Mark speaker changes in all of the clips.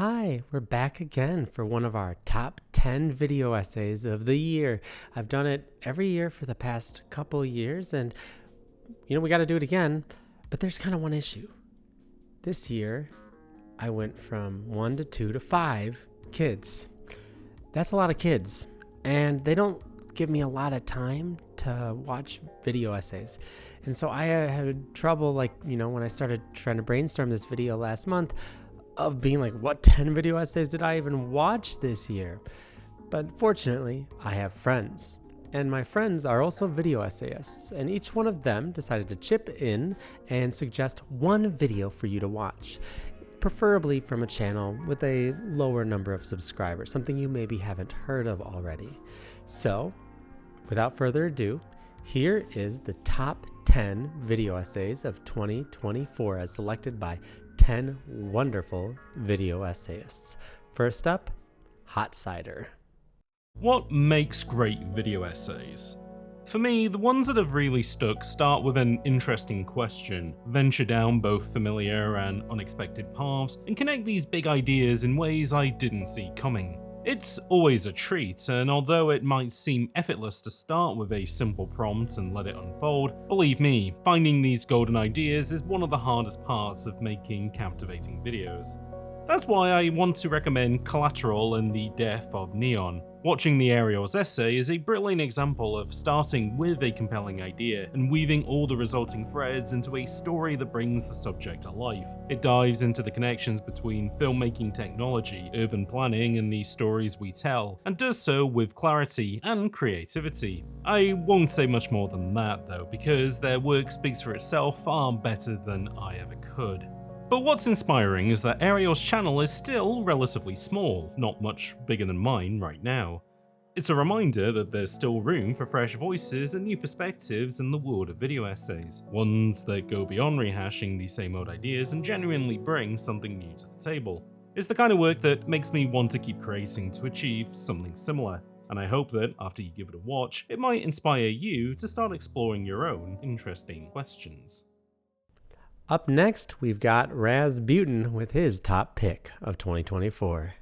Speaker 1: Hi, we're back again for one of our top 10 video essays of the year. I've done it every year for the past couple years, and we got to do it again, but there's kind of one issue. This year, I went from 1 to 2 to 5 kids. That's a lot of kids, and they don't give me a lot of time to watch video essays. And so I had trouble, when I started trying to brainstorm this video last month, of being like, what 10 video essays did I even watch this year? But fortunately, I have friends, and my friends are also video essayists, and each one of them decided to chip in and suggest one video for you to watch, preferably from a channel with a lower number of subscribers, something you maybe haven't heard of already. So, without further ado, here is the top 10 video essays of 2024 as selected by 10 wonderful video essayists. First up, Hot Cider.
Speaker 2: What makes great video essays? For me, the ones that have really stuck start with an interesting question, venture down both familiar and unexpected paths, and connect these big ideas in ways I didn't see coming. It's always a treat, and although it might seem effortless to start with a simple prompt and let it unfold, believe me, finding these golden ideas is one of the hardest parts of making captivating videos. That's why I want to recommend Collateral and the Death of Neon. Watching the Ariel's essay is a brilliant example of starting with a compelling idea and weaving all the resulting threads into a story that brings the subject to life. It dives into the connections between filmmaking technology, urban planning, and the stories we tell, and does so with clarity and creativity. I won't say much more than that though, because their work speaks for itself far better than I ever could. But what's inspiring is that Ariel's channel is still relatively small, not much bigger than mine right now. It's a reminder that there's still room for fresh voices and new perspectives in the world of video essays, ones that go beyond rehashing the same old ideas and genuinely bring something new to the table. It's the kind of work that makes me want to keep creating to achieve something similar, and I hope that after you give it a watch, it might inspire you to start exploring your own interesting questions.
Speaker 1: Up next, we've got Raz Buttin with his top pick of 2024.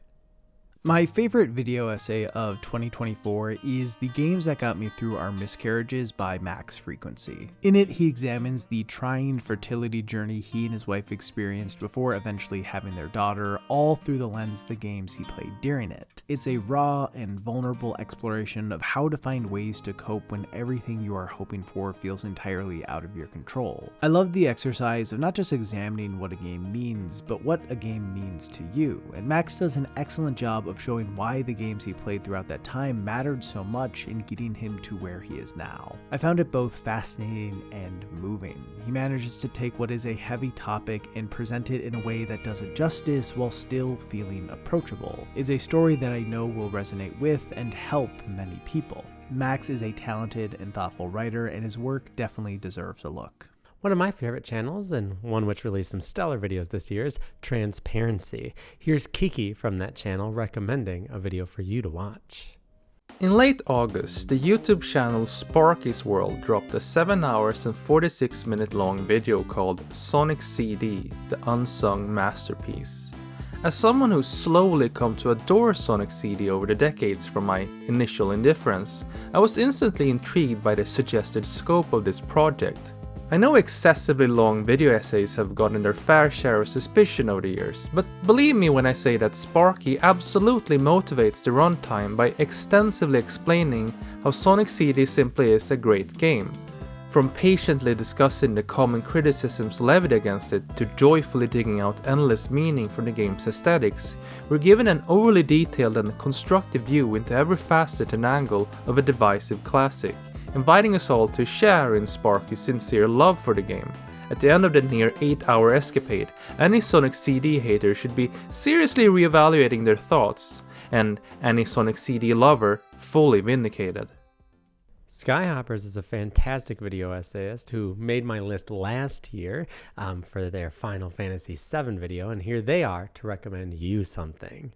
Speaker 3: My favorite video essay of 2024 is The Games That Got Me Through Our Miscarriages by Max Frequency. In it, he examines the trying fertility journey he and his wife experienced before eventually having their daughter, all through the lens of the games he played during it. It's a raw and vulnerable exploration of how to find ways to cope when everything you are hoping for feels entirely out of your control. I love the exercise of not just examining what a game means, but what a game means to you, and Max does an excellent job of showing why the games he played throughout that time mattered so much in getting him to where he is now. I found it both fascinating and moving. He manages to take what is a heavy topic and present it in a way that does it justice while still feeling approachable. It's a story that I know will resonate with and help many people. Max is a talented and thoughtful writer, and his work definitely deserves a look.
Speaker 1: One of my favorite channels, and one which released some stellar videos this year, is Transparency. Here's Kiki from that channel recommending a video for you to watch.
Speaker 4: In late August, the YouTube channel Sparky World dropped a 7 hours and 46 minute long video called Sonic CD, the Unsung Masterpiece. As someone who's slowly come to adore Sonic CD over the decades from my initial indifference, I was instantly intrigued by the suggested scope of this project. I know excessively long video essays have gotten their fair share of suspicion over the years, but believe me when I say that Sparky absolutely motivates the runtime by extensively explaining how Sonic CD simply is a great game. From patiently discussing the common criticisms levied against it to joyfully digging out endless meaning from the game's aesthetics, we're given an overly detailed and constructive view into every facet and angle of a divisive classic, inviting us all to share in Sparky's sincere love for the game. At the end of the near 8-hour escapade, any Sonic CD hater should be seriously reevaluating their thoughts, and any Sonic CD lover fully vindicated.
Speaker 1: Skyhoppers is a fantastic video essayist who made my list last year for their Final Fantasy VII video, and here they are to recommend you something.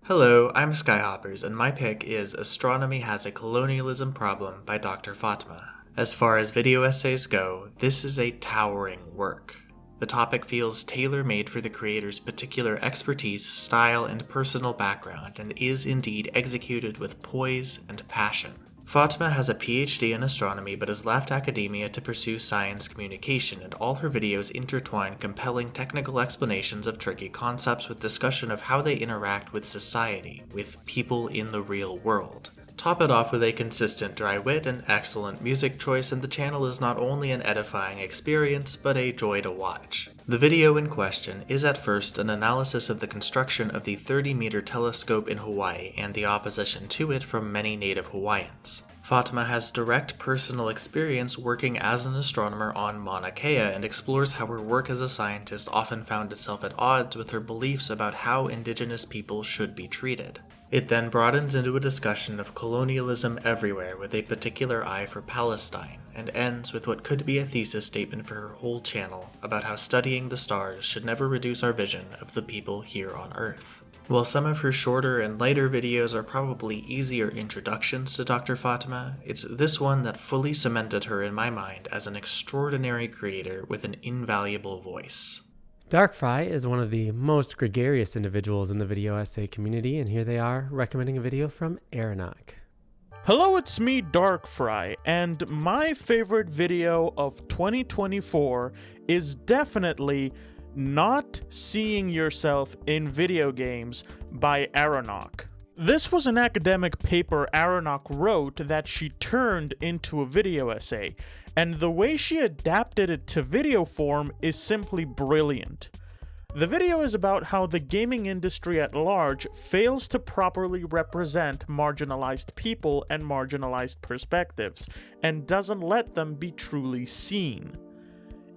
Speaker 5: Hello, I'm Skyhoppers, and my pick is Astronomy Has a Colonialism Problem by Dr. Fatma. As far as video essays go, this is a towering work. The topic feels tailor-made for the creator's particular expertise, style, and personal background, and is indeed executed with poise and passion. Fatima has a PhD in astronomy but has left academia to pursue science communication, and all her videos intertwine compelling technical explanations of tricky concepts with discussion of how they interact with society, with people in the real world. Top it off with a consistent dry wit and excellent music choice, and the channel is not only an edifying experience, but a joy to watch. The video in question is at first an analysis of the construction of the 30-meter telescope in Hawaii and the opposition to it from many native Hawaiians. Fatima has direct personal experience working as an astronomer on Mauna Kea and explores how her work as a scientist often found itself at odds with her beliefs about how indigenous people should be treated. It then broadens into a discussion of colonialism everywhere with a particular eye for Palestine, and ends with what could be a thesis statement for her whole channel about how studying the stars should never reduce our vision of the people here on Earth. While some of her shorter and lighter videos are probably easier introductions to Dr. Fatima, it's this one that fully cemented her in my mind as an extraordinary creator with an invaluable voice.
Speaker 1: Darkfry is one of the most gregarious individuals in the video essay community, and here they are recommending a video from Aeronaut.
Speaker 6: Hello, it's me, Darkfry, and my favorite video of 2024 is definitely Not Seeing Yourself in Video Games by Aeronaut. This was an academic paper Aeronaut wrote that she turned into a video essay, and the way she adapted it to video form is simply brilliant. The video is about how the gaming industry at large fails to properly represent marginalized people and marginalized perspectives, and doesn't let them be truly seen.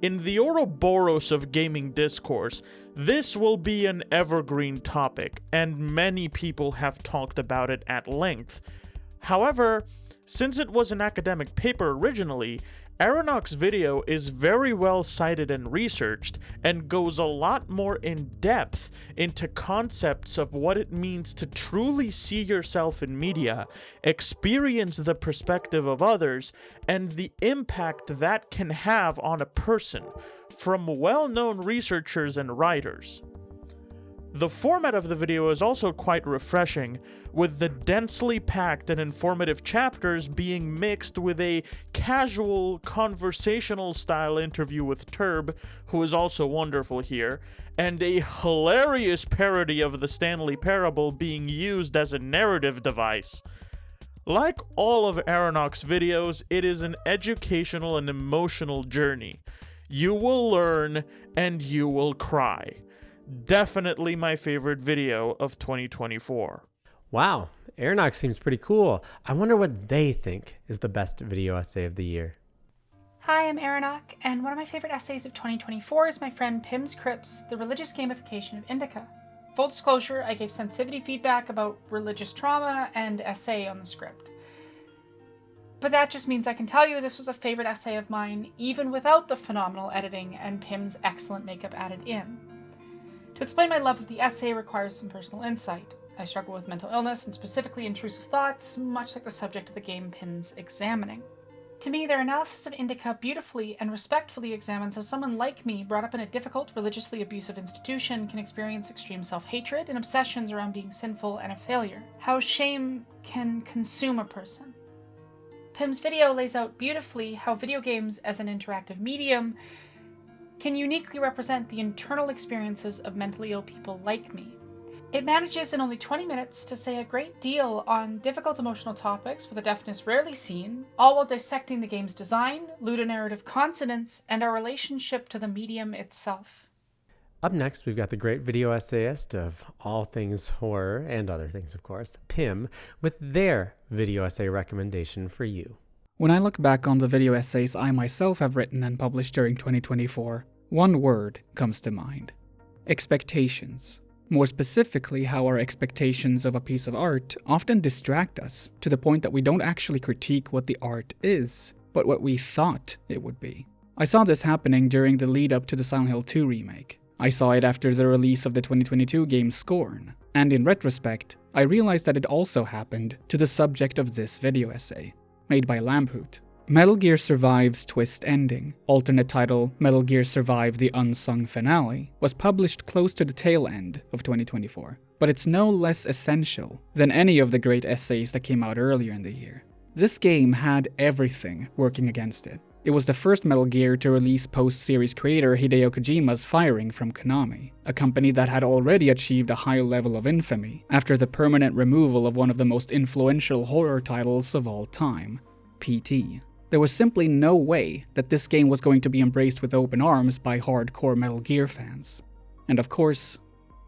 Speaker 6: In the Ouroboros of gaming discourse, this will be an evergreen topic, and many people have talked about it at length. However, since it was an academic paper originally, Aeronaut's video is very well cited and researched, and goes a lot more in depth into concepts of what it means to truly see yourself in media, experience the perspective of others, and the impact that can have on a person, from well-known researchers and writers. The format of the video is also quite refreshing, with the densely packed and informative chapters being mixed with a casual, conversational-style interview with Turb, who is also wonderful here, and a hilarious parody of the Stanley Parable being used as a narrative device. Like all of Aeronaut's videos, it is an educational and emotional journey. You will learn, and you will cry. Definitely my favorite video of 2024.
Speaker 1: Wow, Aeronaut seems pretty cool. I wonder what they think is the best video essay of the year.
Speaker 7: Hi, I'm Aeronaut, and one of my favorite essays of 2024 is my friend Pim Crips, The Religious Gamification of Indica. Full disclosure, I gave sensitivity feedback about religious trauma and essay on the script. But that just means I can tell you this was a favorite essay of mine, even without the phenomenal editing and Pim's excellent makeup added in. To explain my love of the essay requires some personal insight. I struggle with mental illness and specifically intrusive thoughts, much like the subject of the game Pim's examining. To me, their analysis of Indica beautifully and respectfully examines how someone like me, brought up in a difficult, religiously abusive institution, can experience extreme self-hatred and obsessions around being sinful and a failure. How shame can consume a person. Pim's video lays out beautifully how video games as an interactive medium can uniquely represent the internal experiences of mentally ill people like me. It manages in only 20 minutes to say a great deal on difficult emotional topics with a deftness rarely seen, all while dissecting the game's design, ludonarrative consonants, and our relationship to the medium itself.
Speaker 1: Up next, we've got the great video essayist of all things horror, and other things of course, Pim, with their video essay recommendation for you.
Speaker 8: When I look back on the video essays I myself have written and published during 2024, one word comes to mind: expectations. More specifically, how our expectations of a piece of art often distract us to the point that we don't actually critique what the art is, but what we thought it would be. I saw this happening during the lead up to the Silent Hill 2 remake. I saw it after the release of the 2022 game Scorn, and in retrospect, I realized that it also happened to the subject of this video essay, made by Lamhoot. Metal Gear Survive's twist ending, alternate title Metal Gear Survive The Unsung Finale, was published close to the tail end of 2024, but it's no less essential than any of the great essays that came out earlier in the year. This game had everything working against it. It was the first Metal Gear to release post-series creator Hideo Kojima's firing from Konami, a company that had already achieved a high level of infamy after the permanent removal of one of the most influential horror titles of all time, PT. There was simply no way that this game was going to be embraced with open arms by hardcore Metal Gear fans. And of course,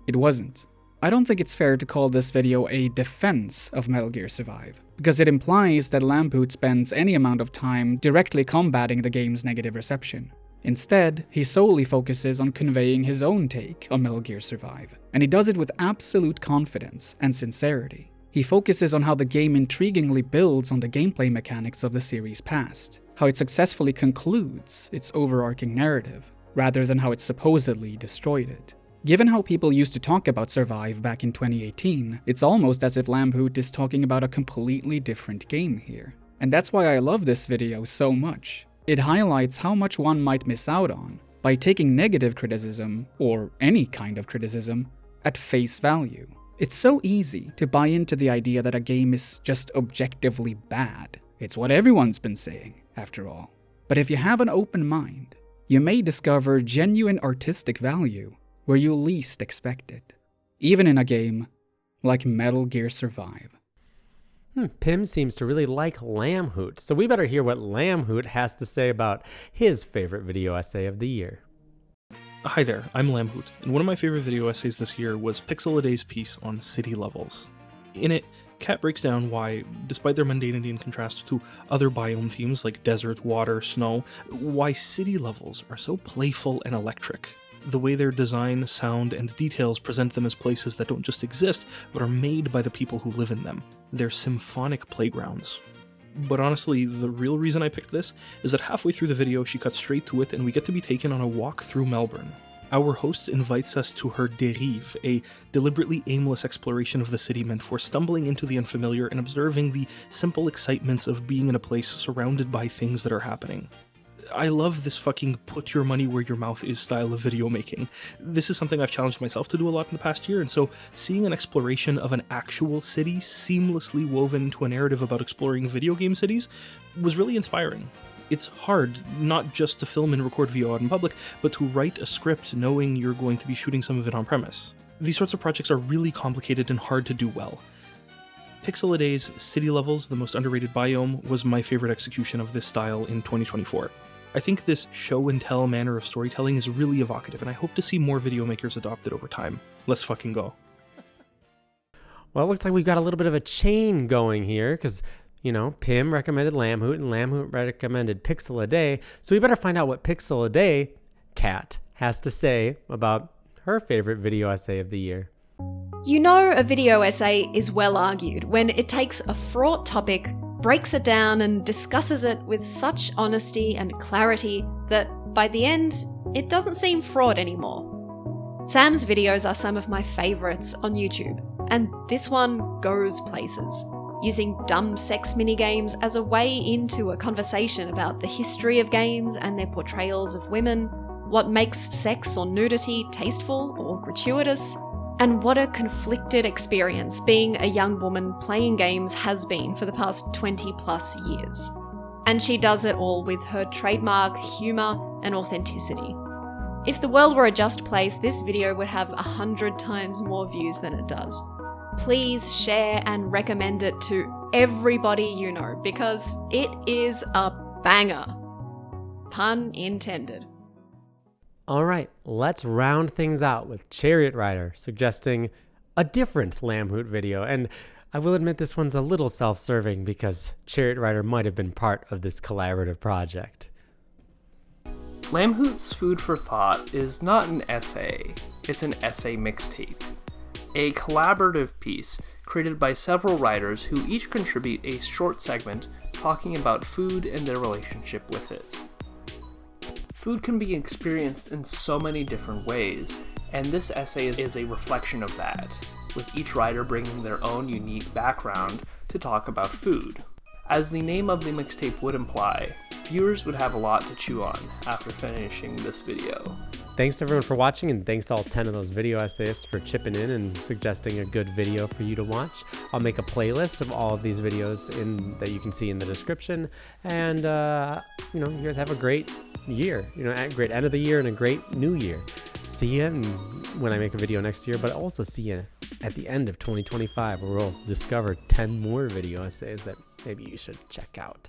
Speaker 8: it wasn't. I don't think it's fair to call this video a defense of Metal Gear Survive, because it implies that Lampoot spends any amount of time directly combating the game's negative reception. Instead, he solely focuses on conveying his own take on Metal Gear Survive, and he does it with absolute confidence and sincerity. He focuses on how the game intriguingly builds on the gameplay mechanics of the series past, how it successfully concludes its overarching narrative, rather than how it supposedly destroyed it. Given how people used to talk about Survive back in 2018, it's almost as if Lampoot is talking about a completely different game here. And that's why I love this video so much. It highlights how much one might miss out on by taking negative criticism, or any kind of criticism, at face value. It's so easy to buy into the idea that a game is just objectively bad. It's what everyone's been saying, after all. But if you have an open mind, you may discover genuine artistic value where you least expect it, even in a game like Metal Gear Survive.
Speaker 1: Pim seems to really like Lamhoot, so we better hear what Lamhoot has to say about his favorite video essay of the year.
Speaker 9: Hi there, I'm Lamhoot, and one of my favorite video essays this year was Pixel A Day's piece on city levels. In it, Kat breaks down why, despite their mundanity in contrast to other biome themes like desert, water, snow, why city levels are so playful and electric. The way their design, sound, and details present them as places that don't just exist, but are made by the people who live in them. They're symphonic playgrounds. But honestly, the real reason I picked this is that halfway through the video she cuts straight to it and we get to be taken on a walk through Melbourne. Our host invites us to her dérive, a deliberately aimless exploration of the city meant for stumbling into the unfamiliar and observing the simple excitements of being in a place surrounded by things that are happening. I love this fucking put your money where your mouth is style of video making. This is something I've challenged myself to do a lot in the past year, and so seeing an exploration of an actual city seamlessly woven into a narrative about exploring video game cities was really inspiring. It's hard not just to film and record VO out in public, but to write a script knowing you're going to be shooting some of it on premise. These sorts of projects are really complicated and hard to do well. Pixel A Day's City Levels, the most underrated biome, was my favorite execution of this style in 2024. I think this show-and-tell manner of storytelling is really evocative, and I hope to see more video makers adopt it over time. Let's fucking go.
Speaker 1: Well, it looks like we've got a little bit of a chain going here, because, Pim recommended Lamhoot, and Lamhoot recommended Pixel A Day, so we better find out what Pixel A Day, Kat, has to say about her favorite video essay of the year.
Speaker 10: You know a video essay is well argued when it takes a fraught topic, breaks it down and discusses it with such honesty and clarity that, by the end, it doesn't seem fraught anymore. Sam's videos are some of my favourites on YouTube, and this one goes places, using dumb sex minigames as a way into a conversation about the history of games and their portrayals of women, what makes sex or nudity tasteful or gratuitous, and what a conflicted experience being a young woman playing games has been for the past 20 plus years. And she does it all with her trademark humour and authenticity. If the world were a just place, this video would have 100 times more views than it does. Please share and recommend it to everybody you know, because it is a banger. Pun intended.
Speaker 1: All right, let's round things out with Chariot Rider suggesting a different Lamhoot video. And I will admit this one's a little self-serving because Chariot Rider might have been part of this collaborative project.
Speaker 4: Lamhoot's Food for Thought is not an essay, it's an essay mixtape. A collaborative piece created by several writers who each contribute a short segment talking about food and their relationship with it. Food can be experienced in so many different ways, and this essay is a reflection of that, with each writer bringing their own unique background to talk about food.
Speaker 11: As the name of the mixtape would imply, viewers would have a lot to chew on after finishing this video.
Speaker 1: Thanks everyone for watching, and thanks to all 10 of those video essayists for chipping in and suggesting a good video for you to watch. I'll make a playlist of all of these videos that you can see in the description, and you guys have a great year, a great end of the year and a great new year. See you when I make a video next year, but also see you at the end of 2025, where we'll discover 10 more video essays that maybe you should check out.